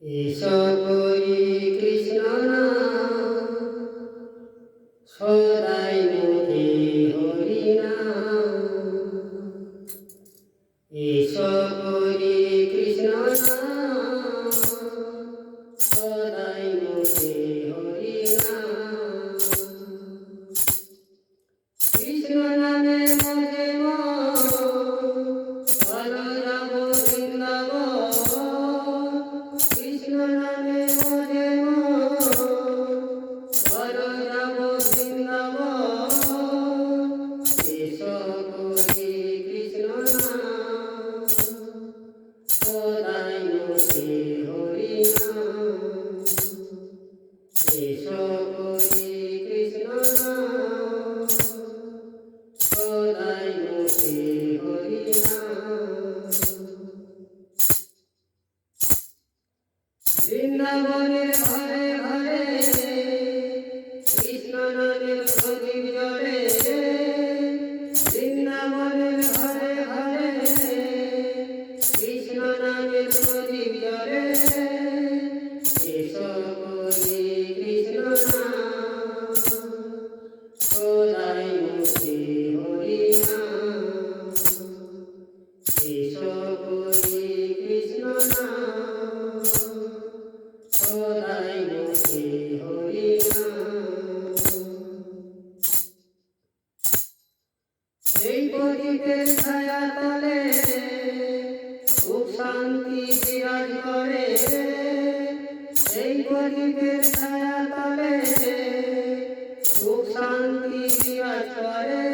এসো করি কৃষ্ণ নাম, সদাই মুখে হরি নাম। এসো করি কৃষ্ণ নাম, সদাই মুখে হরি নাম। কৃষ্ণ নামে মজে ভালো যাব বৃন্দাবন। কৃষ্ণ নামে মজে ভালো যাব বৃন্দাবন। এসো করি কৃষ্ণ নাম, সদাই মুখে হরি নাম। এসো করি কৃষ্ণ নাম, সদাই মুখে হরি নাম। বৃন্দাবনের ঘরে ঘরে কৃষ্ণ নামের প্রদীপ জ্বলে। বৃন্দাবনের ঘরে ঘরে কৃষ্ণ নামের প্রদীপ জ্বলে। এসো করি কৃষ্ণ নাম, সদাই মুখে হরি নাম। এসো করি কৃষ্ণ নাম, সদাই মুখে হরি নাম। এই প্রদীপের ছায়া তলে খুব শান্তি বিরাজ করে। এই প্রদীপের ছায়া তলে খুব শান্তি বিরাজ করে।